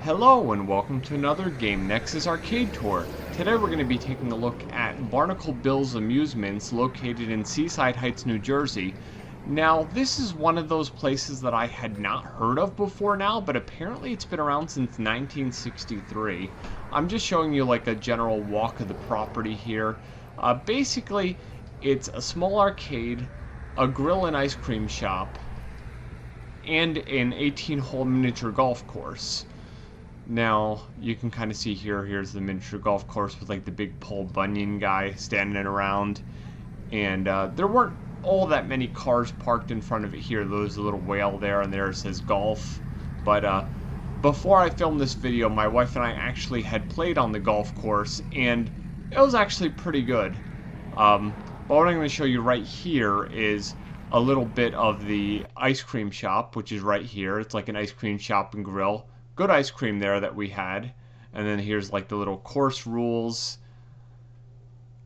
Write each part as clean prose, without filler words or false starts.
Hello and welcome to another Game Nexus arcade tour. Today we're going to be taking a look at Barnacle Bill's Amusements located in Seaside Heights, New Jersey. Now this is one of those places that I had not heard of before now, but apparently it's been around since 1963. I'm just showing you like a general walk of the property here. Basically it's a small arcade, a grill and ice cream shop, and an 18-hole miniature golf course. Now, you can kind of see here's the miniature golf course with like the big Paul Bunyan guy standing around. And there weren't all that many cars parked in front of it here. There's a little whale there, and there it says golf. But before I filmed this video, my wife and I actually had played on the golf course, and it was actually pretty good. But what I'm going to show you right here is a little bit of the ice cream shop, which is right here. It's like an ice cream shop and grill. Good ice cream there that we had. And then here's like the little course rules.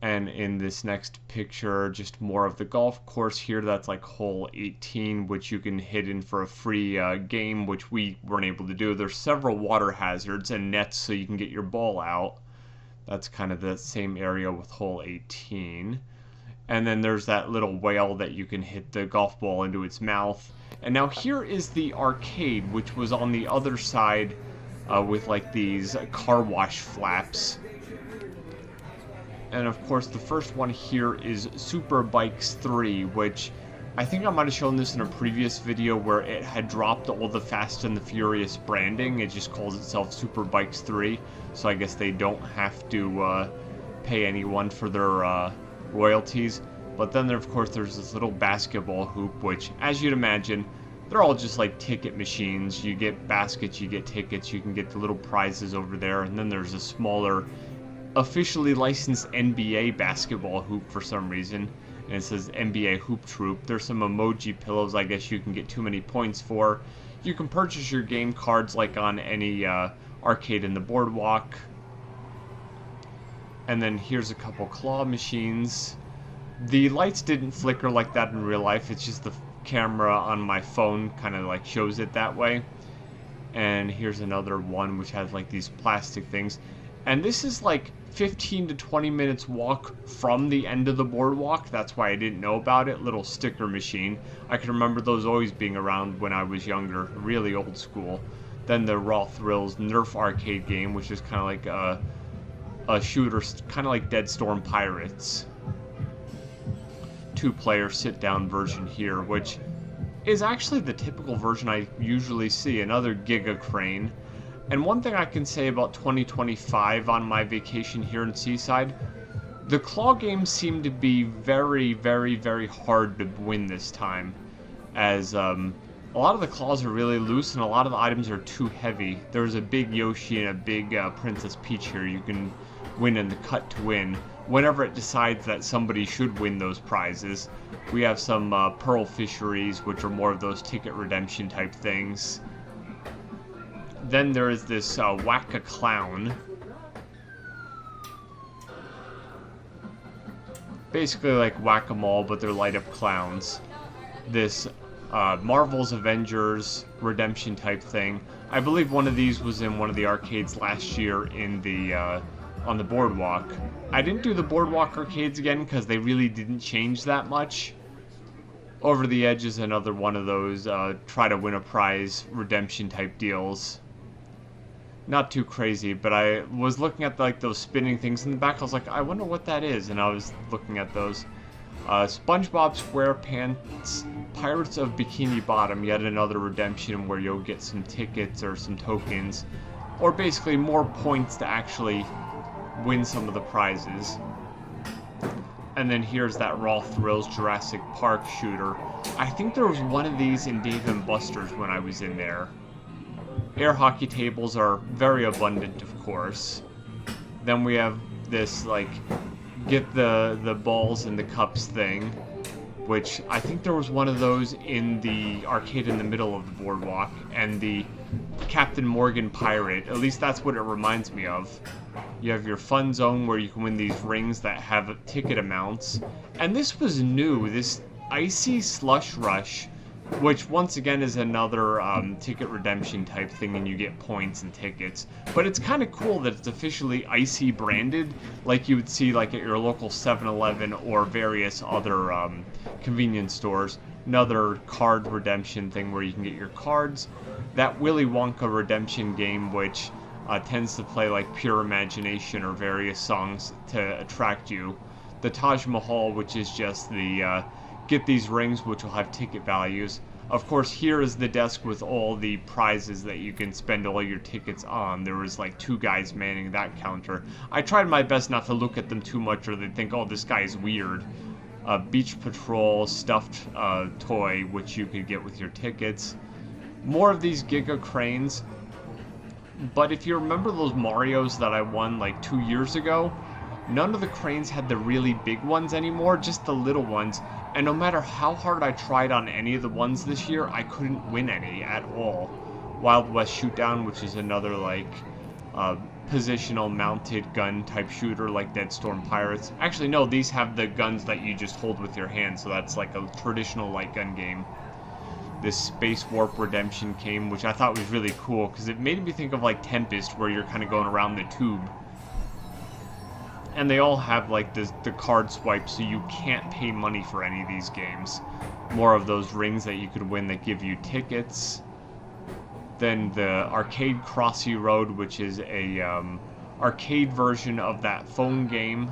And in this next picture, just more of the golf course here. That's like hole 18, which you can hit in for a free game, which we weren't able to do. There's several water hazards and nets so you can get your ball out. That's kind of the same area with hole 18. And then there's that little whale that you can hit the golf ball into its mouth. And now here is the arcade, which was on the other side with like these car wash flaps. And of course the first one here is Super Bikes 3, which I think I might have shown this in a previous video where it had dropped all the Fast and the Furious branding. It just calls itself Super Bikes 3, so I guess they don't have to pay anyone for their royalties. But then there, of course, there's this little basketball hoop, which, as you'd imagine, they're all just like ticket machines. You get baskets, you get tickets, you can get the little prizes over there. And then there's a smaller, officially licensed NBA basketball hoop for some reason. And it says NBA Hoop Troop. There's some emoji pillows I guess you can get too many points for. You can purchase your game cards like on any arcade in the boardwalk. And then here's a couple claw machines. The lights didn't flicker like that in real life. It's just the camera on my phone kind of like shows it that way. And here's another one which has like these plastic things. And this is like 15 to 20 minutes walk from the end of the boardwalk. That's why I didn't know about it. Little sticker machine. I can remember those always being around when I was younger. Really old school. Then the Raw Thrills Nerf arcade game, which is kind of like a shooter, kind of like Dead Storm Pirates. 2-player sit-down version here, which is actually the typical version I usually see. Another Giga Crane. And one thing I can say about 2025 on my vacation here in Seaside, the claw games seem to be very, very, very hard to win this time, as a lot of the claws are really loose and a lot of the items are too heavy. There's a big Yoshi and a big Princess Peach here you can win in the cut to win whenever it decides that somebody should win those prizes. We have some pearl fisheries, which are more of those ticket redemption type things. Then there is this Whack-A-Clown. Basically like Whack-A-Mole, but they're light up clowns. This Marvel's Avengers redemption type thing. I believe one of these was in one of the arcades last year in the on the boardwalk. I didn't do the boardwalk arcades again because they really didn't change that much. Over the Edge is another one of those try to win a prize redemption type deals. Not too crazy, but I was looking at like those spinning things in the back. I was like, I wonder what that is, and I was looking at those. SpongeBob SquarePants Pirates of Bikini Bottom, yet another redemption where you'll get some tickets or some tokens, or basically more points to actually win some of the prizes. And then here's that Raw Thrills Jurassic Park shooter. I think there was one of these in Dave & Buster's when I was in there. Air hockey tables are very abundant, of course. Then we have this like get the balls in the cups thing, which I think there was one of those in the arcade in the middle of the boardwalk, and the Captain Morgan Pirate. At least that's what it reminds me of. You have your fun zone where you can win these rings that have ticket amounts. And this was new, this Icy Slush Rush which once again is another ticket redemption type thing, and you get points and tickets. But it's kind of cool that it's officially Icy branded, like you would see like at your local 7-Eleven or various other convenience stores. Another card redemption thing where you can get your cards. That Willy Wonka redemption game, which tends to play like Pure Imagination or various songs to attract you. The Taj Mahal, which is just the get these rings, which will have ticket values. Of course, here is the desk with all the prizes that you can spend all your tickets on. There was like 2 guys manning that counter. I tried my best not to look at them too much, or they'd think, oh, this guy is weird. Beach Patrol stuffed toy, which you could get with your tickets. More of these Giga cranes. But if you remember those Marios that I won like 2 years ago, none of the cranes had the really big ones anymore, just the little ones. And no matter how hard I tried on any of the ones this year, I couldn't win any at all. Wild West Shootdown, which is another like positional mounted gun type shooter like Dead Storm Pirates. Actually, no, these have the guns that you just hold with your hand, so that's like a traditional light gun game. This Space Warp Redemption game, which I thought was really cool because it made me think of like Tempest, where you're kind of going around the tube. And they all have like the card swipe, so you can't pay money for any of these games. More of those rings that you could win that give you tickets. Then the Arcade Crossy Road, which is a arcade version of that phone game.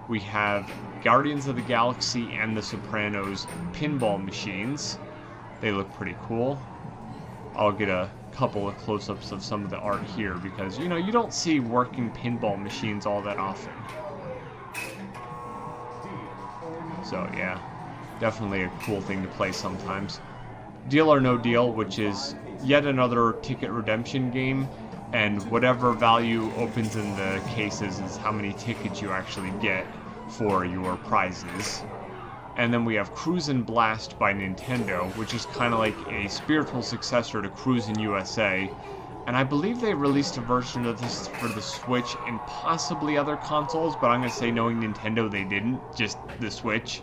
We have Guardians of the Galaxy and The Sopranos pinball machines. They look pretty cool. I'll get a couple of close-ups of some of the art here because, you know, you don't see working pinball machines all that often. So yeah, definitely a cool thing to play sometimes. Deal or No Deal, which is yet another ticket redemption game, and whatever value opens in the cases is how many tickets you actually get for your prizes. And then we have Cruisin' Blast by Nintendo, which is kind of like a spiritual successor to Cruisin' USA. And I believe they released a version of this for the Switch and possibly other consoles, but I'm going to say, knowing Nintendo, they didn't, just the Switch.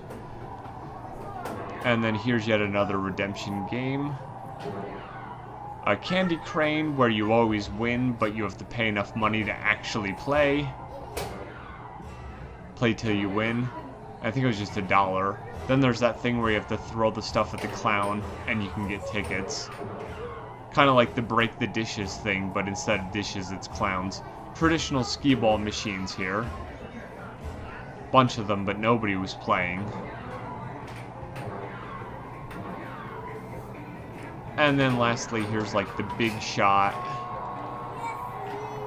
And then here's yet another redemption game. A Candy Crane, where you always win, but you have to pay enough money to actually play. Play till you win. I think it was just $1. Then there's that thing where you have to throw the stuff at the clown, and you can get tickets. Kind of like the break the dishes thing, but instead of dishes, it's clowns. Traditional skee-ball machines here. Bunch of them, but nobody was playing. And then lastly, here's like the Big Shot.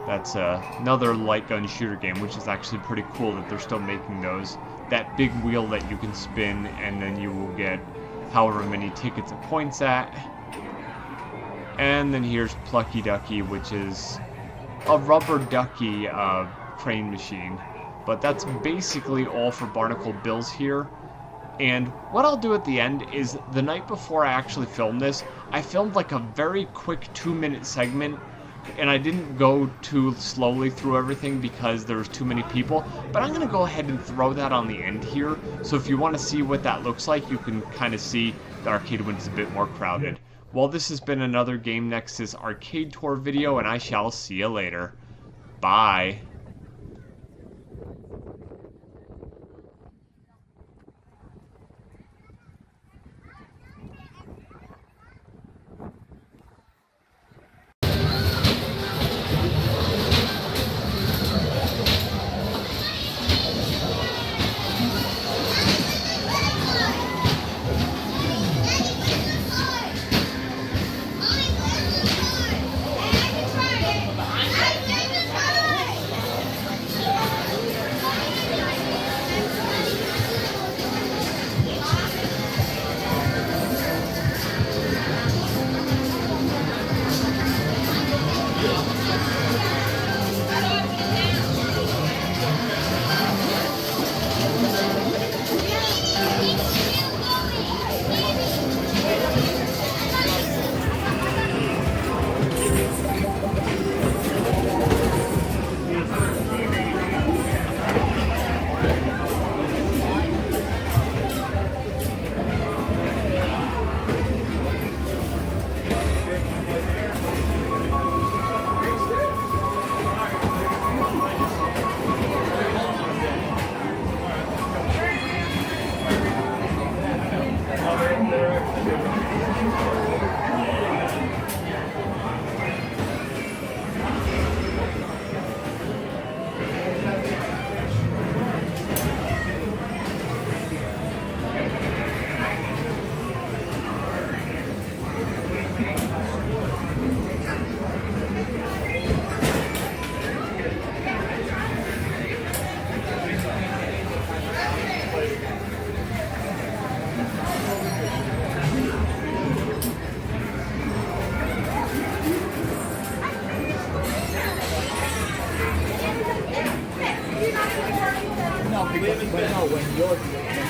That's another light gun shooter game, which is actually pretty cool that they're still making those. That big wheel that you can spin, and then you will get however many tickets it points at. And then here's Plucky Ducky, which is a rubber ducky crane machine. But that's basically all for Barnacle Bills here. And what I'll do at the end is, the night before I actually filmed this, I filmed like a very quick 2-minute segment, and I didn't go too slowly through everything because there was too many people, but I'm going to go ahead and throw that on the end here, so if you want to see what that looks like, you can kind of see the arcade when it's a bit more crowded. Well, this has been another Game Nexus arcade tour video, and I shall see you later. Bye. but no, when you're